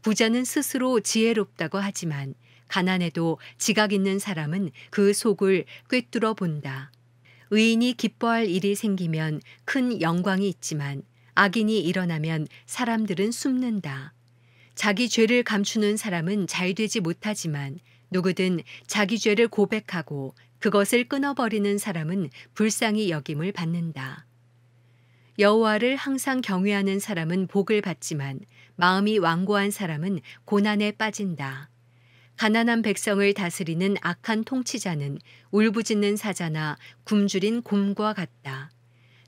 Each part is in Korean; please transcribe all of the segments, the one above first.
부자는 스스로 지혜롭다고 하지만 가난해도 지각 있는 사람은 그 속을 꿰뚫어 본다. 의인이 기뻐할 일이 생기면 큰 영광이 있지만 악인이 일어나면 사람들은 숨는다. 자기 죄를 감추는 사람은 잘 되지 못하지만 누구든 자기 죄를 고백하고 그것을 끊어버리는 사람은 불쌍히 여김을 받는다. 여호와를 항상 경외하는 사람은 복을 받지만 마음이 완고한 사람은 고난에 빠진다. 가난한 백성을 다스리는 악한 통치자는 울부짖는 사자나 굶주린 곰과 같다.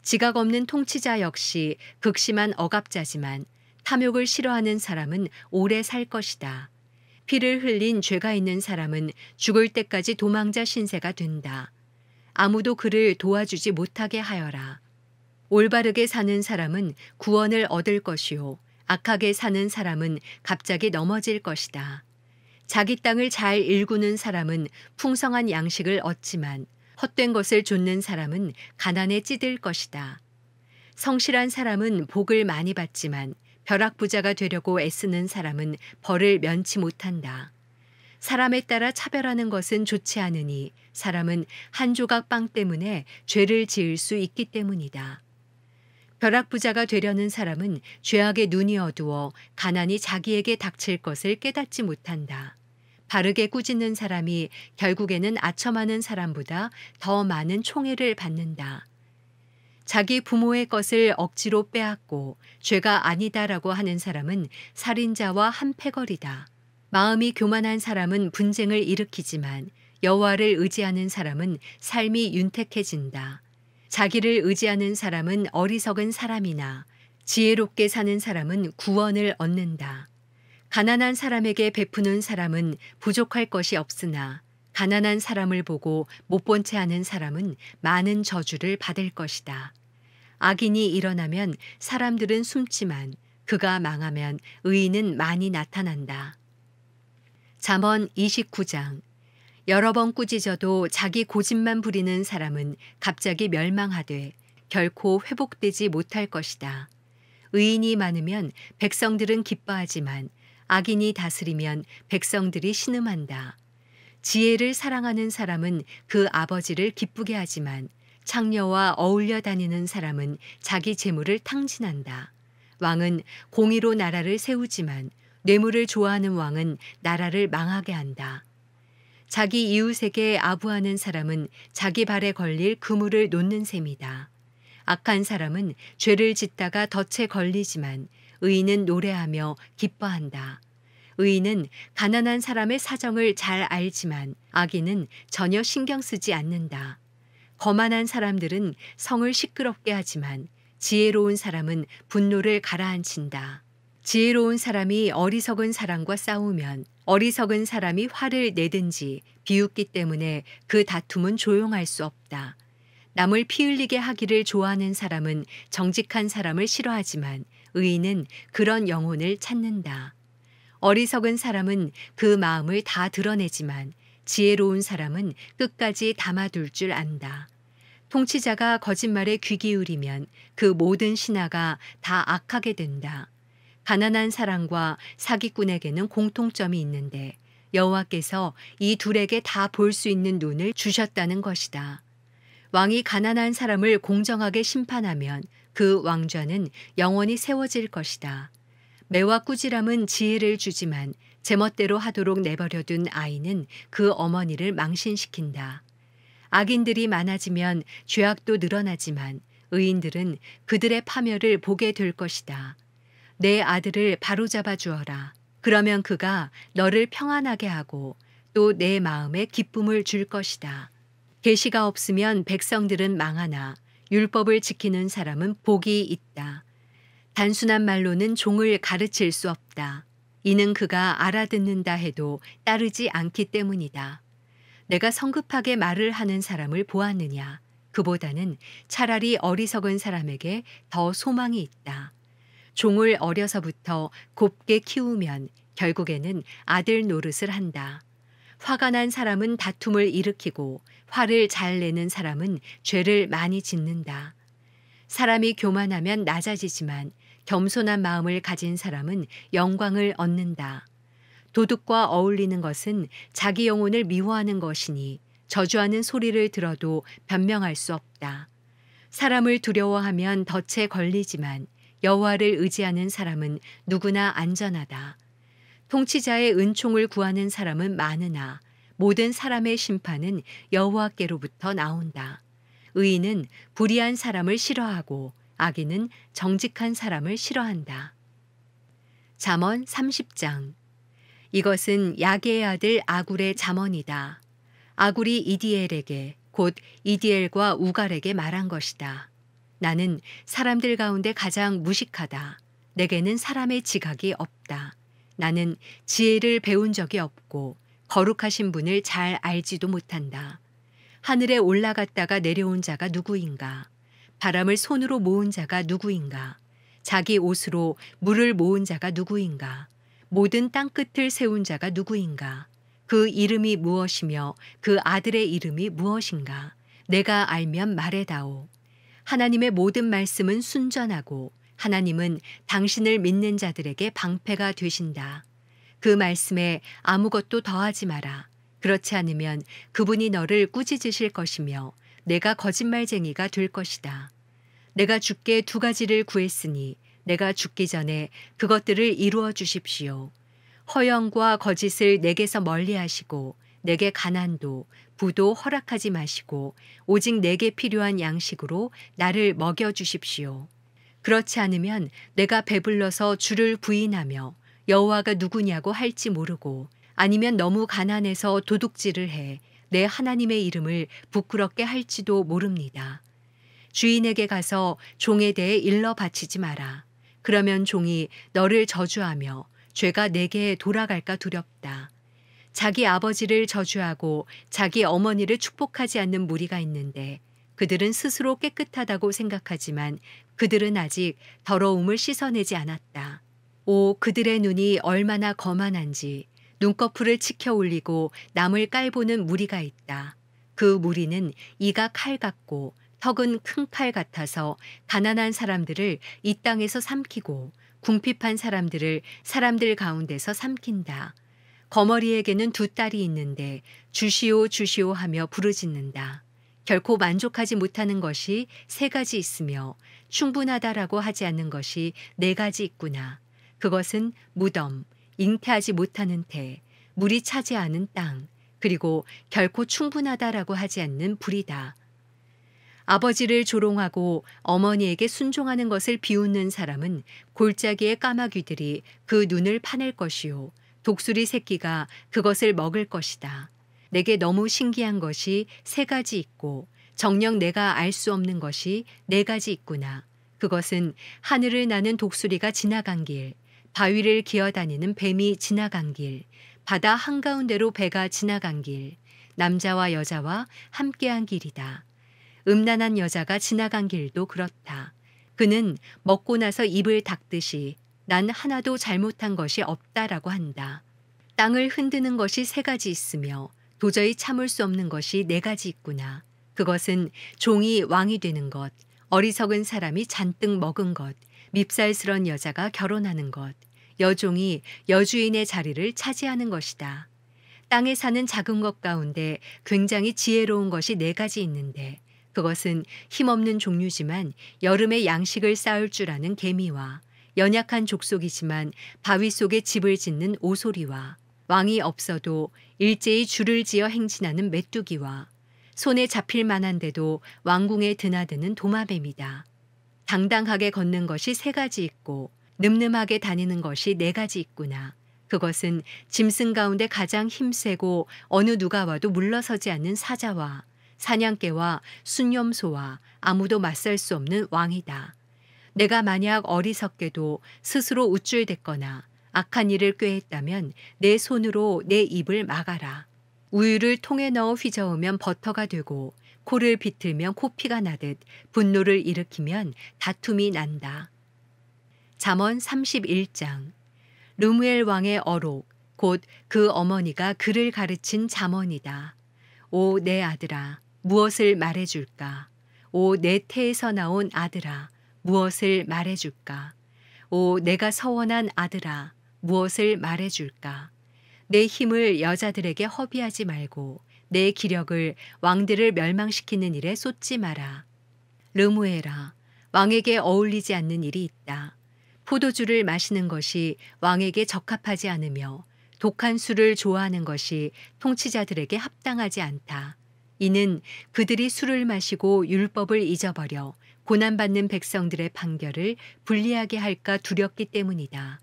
지각 없는 통치자 역시 극심한 억압자지만 탐욕을 싫어하는 사람은 오래 살 것이다. 피를 흘린 죄가 있는 사람은 죽을 때까지 도망자 신세가 된다. 아무도 그를 도와주지 못하게 하여라. 올바르게 사는 사람은 구원을 얻을 것이요 악하게 사는 사람은 갑자기 넘어질 것이다. 자기 땅을 잘 일구는 사람은 풍성한 양식을 얻지만 헛된 것을 좇는 사람은 가난에 찌들 것이다. 성실한 사람은 복을 많이 받지만 벼락부자가 되려고 애쓰는 사람은 벌을 면치 못한다. 사람에 따라 차별하는 것은 좋지 않으니 사람은 한 조각 빵 때문에 죄를 지을 수 있기 때문이다. 벼락부자가 되려는 사람은 죄악의 눈이 어두워 가난이 자기에게 닥칠 것을 깨닫지 못한다. 바르게 꾸짖는 사람이 결국에는 아첨하는 사람보다 더 많은 총애를 받는다. 자기 부모의 것을 억지로 빼앗고 죄가 아니다라고 하는 사람은 살인자와 한패거리다. 마음이 교만한 사람은 분쟁을 일으키지만 여호와를 의지하는 사람은 삶이 윤택해진다. 자기를 의지하는 사람은 어리석은 사람이나 지혜롭게 사는 사람은 구원을 얻는다. 가난한 사람에게 베푸는 사람은 부족할 것이 없으나 가난한 사람을 보고 못 본 채 하는 사람은 많은 저주를 받을 것이다. 악인이 일어나면 사람들은 숨지만 그가 망하면 의인은 많이 나타난다. 잠언 29장. 여러 번 꾸짖어도 자기 고집만 부리는 사람은 갑자기 멸망하되 결코 회복되지 못할 것이다. 의인이 많으면 백성들은 기뻐하지만 악인이 다스리면 백성들이 신음한다. 지혜를 사랑하는 사람은 그 아버지를 기쁘게 하지만 창녀와 어울려 다니는 사람은 자기 재물을 탕진한다. 왕은 공의로 나라를 세우지만 뇌물을 좋아하는 왕은 나라를 망하게 한다. 자기 이웃에게 아부하는 사람은 자기 발에 걸릴 그물을 놓는 셈이다. 악한 사람은 죄를 짓다가 덫에 걸리지만 의인은 노래하며 기뻐한다. 의인은 가난한 사람의 사정을 잘 알지만 악인은 전혀 신경 쓰지 않는다. 거만한 사람들은 성을 시끄럽게 하지만 지혜로운 사람은 분노를 가라앉힌다. 지혜로운 사람이 어리석은 사람과 싸우면 어리석은 사람이 화를 내든지 비웃기 때문에 그 다툼은 조용할 수 없다. 남을 피 흘리게 하기를 좋아하는 사람은 정직한 사람을 싫어하지만 의인은 그런 영혼을 찾는다. 어리석은 사람은 그 마음을 다 드러내지만 지혜로운 사람은 끝까지 담아둘 줄 안다. 통치자가 거짓말에 귀 기울이면 그 모든 신하가 다 악하게 된다. 가난한 사람과 사기꾼에게는 공통점이 있는데 여호와께서 이 둘에게 다 볼 수 있는 눈을 주셨다는 것이다. 왕이 가난한 사람을 공정하게 심판하면 그 왕좌는 영원히 세워질 것이다. 매와 꾸지람은 지혜를 주지만 제멋대로 하도록 내버려둔 아이는 그 어머니를 망신시킨다. 악인들이 많아지면 죄악도 늘어나지만 의인들은 그들의 파멸을 보게 될 것이다. 내 아들을 바로잡아 주어라. 그러면 그가 너를 평안하게 하고 또 내 마음에 기쁨을 줄 것이다. 계시가 없으면 백성들은 망하나 율법을 지키는 사람은 복이 있다. 단순한 말로는 종을 가르칠 수 없다. 이는 그가 알아듣는다 해도 따르지 않기 때문이다. 내가 성급하게 말을 하는 사람을 보았느냐? 그보다는 차라리 어리석은 사람에게 더 소망이 있다. 종을 어려서부터 곱게 키우면 결국에는 아들 노릇을 한다. 화가 난 사람은 다툼을 일으키고 화를 잘 내는 사람은 죄를 많이 짓는다. 사람이 교만하면 낮아지지만 겸손한 마음을 가진 사람은 영광을 얻는다. 도둑과 어울리는 것은 자기 영혼을 미워하는 것이니 저주하는 소리를 들어도 변명할 수 없다. 사람을 두려워하면 덫에 걸리지만 여호와를 의지하는 사람은 누구나 안전하다. 통치자의 은총을 구하는 사람은 많으나 모든 사람의 심판은 여호와께로부터 나온다. 의인은 불의한 사람을 싫어하고 악인은 정직한 사람을 싫어한다. 잠언 30장. 이것은 야게의 아들 아굴의 잠언이다. 아굴이 이디엘에게 곧 이디엘과 우갈에게 말한 것이다. 나는 사람들 가운데 가장 무식하다. 내게는 사람의 지각이 없다. 나는 지혜를 배운 적이 없고 거룩하신 분을 잘 알지도 못한다. 하늘에 올라갔다가 내려온 자가 누구인가? 바람을 손으로 모은 자가 누구인가? 자기 옷으로 물을 모은 자가 누구인가? 모든 땅끝을 세운 자가 누구인가? 그 이름이 무엇이며 그 아들의 이름이 무엇인가? 내가 알면 말해다오. 하나님의 모든 말씀은 순전하고 하나님은 당신을 믿는 자들에게 방패가 되신다. 그 말씀에 아무것도 더하지 마라. 그렇지 않으면 그분이 너를 꾸짖으실 것이며 내가 거짓말쟁이가 될 것이다. 내가 주께 두 가지를 구했으니 내가 죽기 전에 그것들을 이루어 주십시오. 허영과 거짓을 내게서 멀리하시고 내게 가난도 부도 허락하지 마시고 오직 내게 필요한 양식으로 나를 먹여 주십시오. 그렇지 않으면 내가 배불러서 주를 부인하며 여호와가 누구냐고 할지 모르고 아니면 너무 가난해서 도둑질을 해 내 하나님의 이름을 부끄럽게 할지도 모릅니다. 주인에게 가서 종에 대해 일러 바치지 마라. 그러면 종이 너를 저주하며 죄가 내게 돌아갈까 두렵다. 자기 아버지를 저주하고 자기 어머니를 축복하지 않는 무리가 있는데 그들은 스스로 깨끗하다고 생각하지만 그들은 아직 더러움을 씻어내지 않았다. 오, 그들의 눈이 얼마나 거만한지 눈꺼풀을 치켜 올리고 남을 깔보는 무리가 있다. 그 무리는 이가 칼 같고 턱은 큰 칼 같아서 가난한 사람들을 이 땅에서 삼키고 궁핍한 사람들을 사람들 가운데서 삼킨다. 거머리에게는 두 딸이 있는데 주시오 주시오 하며 부르짖는다. 결코 만족하지 못하는 것이 세 가지 있으며 충분하다라고 하지 않는 것이 네 가지 있구나. 그것은 무덤, 잉태하지 못하는 태, 물이 차지 않은 땅, 그리고 결코 충분하다라고 하지 않는 불이다. 아버지를 조롱하고 어머니에게 순종하는 것을 비웃는 사람은 골짜기의 까마귀들이 그 눈을 파낼 것이요 독수리 새끼가 그것을 먹을 것이다. 내게 너무 신기한 것이 세 가지 있고 정녕 내가 알 수 없는 것이 네 가지 있구나. 그것은 하늘을 나는 독수리가 지나간 길, 바위를 기어다니는 뱀이 지나간 길, 바다 한가운데로 배가 지나간 길, 남자와 여자와 함께한 길이다. 음란한 여자가 지나간 길도 그렇다. 그는 먹고 나서 입을 닦듯이 난 하나도 잘못한 것이 없다라고 한다. 땅을 흔드는 것이 세 가지 있으며 도저히 참을 수 없는 것이 네 가지 있구나. 그것은 종이 왕이 되는 것, 어리석은 사람이 잔뜩 먹은 것, 밉살스런 여자가 결혼하는 것, 여종이 여주인의 자리를 차지하는 것이다. 땅에 사는 작은 것 가운데 굉장히 지혜로운 것이 네 가지 있는데 그것은 힘없는 종류지만 여름에 양식을 쌓을 줄 아는 개미와 연약한 족속이지만 바위 속에 집을 짓는 오소리와 왕이 없어도 일제히 줄을 지어 행진하는 메뚜기와 손에 잡힐 만한데도 왕궁에 드나드는 도마뱀이다. 당당하게 걷는 것이 세 가지 있고 늠름하게 다니는 것이 네 가지 있구나. 그것은 짐승 가운데 가장 힘세고 어느 누가 와도 물러서지 않는 사자와 사냥개와 순념소와 아무도 맞설 수 없는 왕이다. 내가 만약 어리석게도 스스로 우쭐댔거나 악한 일을 꾀했다면 내 손으로 내 입을 막아라. 우유를 통에 넣어 휘저으면 버터가 되고 코를 비틀면 코피가 나듯 분노를 일으키면 다툼이 난다. 잠언 31장. 르무엘 왕의 어록 곧 그 어머니가 그를 가르친 잠언이다. 오 내 아들아 무엇을 말해줄까? 오 내 태에서 나온 아들아 무엇을 말해줄까? 오, 내가 서원한 아들아, 무엇을 말해줄까? 내 힘을 여자들에게 허비하지 말고 내 기력을 왕들을 멸망시키는 일에 쏟지 마라. 르무엘아, 왕에게 어울리지 않는 일이 있다. 포도주를 마시는 것이 왕에게 적합하지 않으며 독한 술을 좋아하는 것이 통치자들에게 합당하지 않다. 이는 그들이 술을 마시고 율법을 잊어버려 고난받는 백성들의 판결을 불리하게 할까 두렵기 때문이다.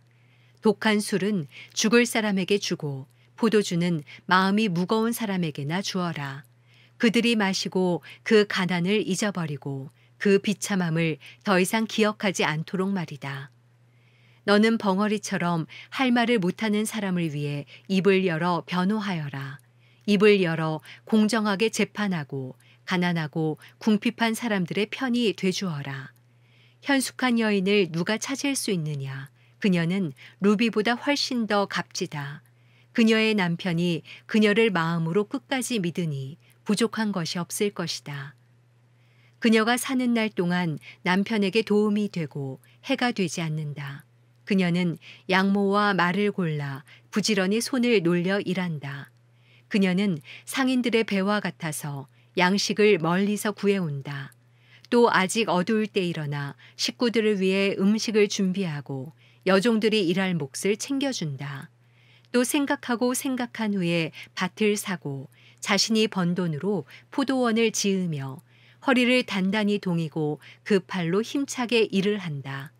독한 술은 죽을 사람에게 주고 포도주는 마음이 무거운 사람에게나 주어라. 그들이 마시고 그 가난을 잊어버리고 그 비참함을 더 이상 기억하지 않도록 말이다. 너는 벙어리처럼 할 말을 못하는 사람을 위해 입을 열어 변호하여라. 입을 열어 공정하게 재판하고 가난하고 궁핍한 사람들의 편이 되주어라. 현숙한 여인을 누가 찾을 수 있느냐? 그녀는 루비보다 훨씬 더 값지다. 그녀의 남편이 그녀를 마음으로 끝까지 믿으니 부족한 것이 없을 것이다. 그녀가 사는 날 동안 남편에게 도움이 되고 해가 되지 않는다. 그녀는 양모와 말을 골라 부지런히 손을 놀려 일한다. 그녀는 상인들의 배와 같아서 양식을 멀리서 구해온다. 또 아직 어두울 때 일어나 식구들을 위해 음식을 준비하고 여종들이 일할 몫을 챙겨준다. 또 생각하고 생각한 후에 밭을 사고 자신이 번 돈으로 포도원을 지으며 허리를 단단히 동이고 그 팔로 힘차게 일을 한다.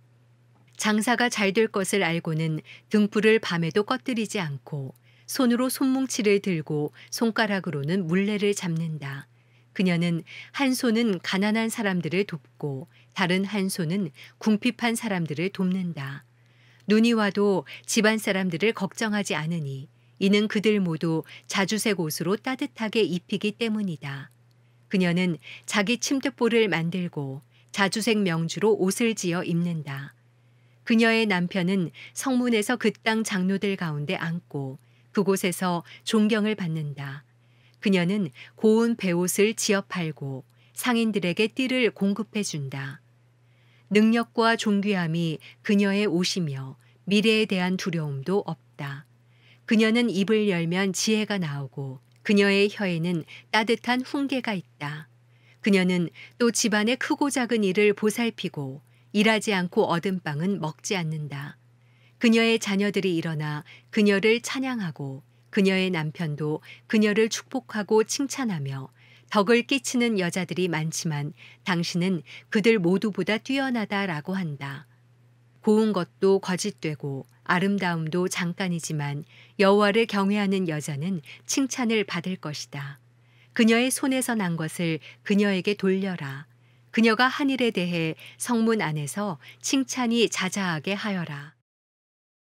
장사가 잘 될 것을 알고는 등불을 밤에도 꺼뜨리지 않고 손으로 손뭉치를 들고 손가락으로는 물레를 잡는다. 그녀는 한 손은 가난한 사람들을 돕고 다른 한 손은 궁핍한 사람들을 돕는다. 눈이 와도 집안 사람들을 걱정하지 않으니 이는 그들 모두 자주색 옷으로 따뜻하게 입히기 때문이다. 그녀는 자기 침대볼을 만들고 자주색 명주로 옷을 지어 입는다. 그녀의 남편은 성문에서 그 땅 장로들 가운데 앉고 그곳에서 존경을 받는다. 그녀는 고운 베옷을 지어 팔고 상인들에게 띠를 공급해 준다. 능력과 존귀함이 그녀의 옷이며 미래에 대한 두려움도 없다. 그녀는 입을 열면 지혜가 나오고 그녀의 혀에는 따뜻한 훈계가 있다. 그녀는 또 집안의 크고 작은 일을 보살피고 일하지 않고 얻은 빵은 먹지 않는다. 그녀의 자녀들이 일어나 그녀를 찬양하고 그녀의 남편도 그녀를 축복하고 칭찬하며 덕을 끼치는 여자들이 많지만 당신은 그들 모두보다 뛰어나다라고 한다. 고운 것도 거짓되고 아름다움도 잠깐이지만 여호와를 경외하는 여자는 칭찬을 받을 것이다. 그녀의 손에서 난 것을 그녀에게 돌려라. 그녀가 한 일에 대해 성문 안에서 칭찬이 자자하게 하여라.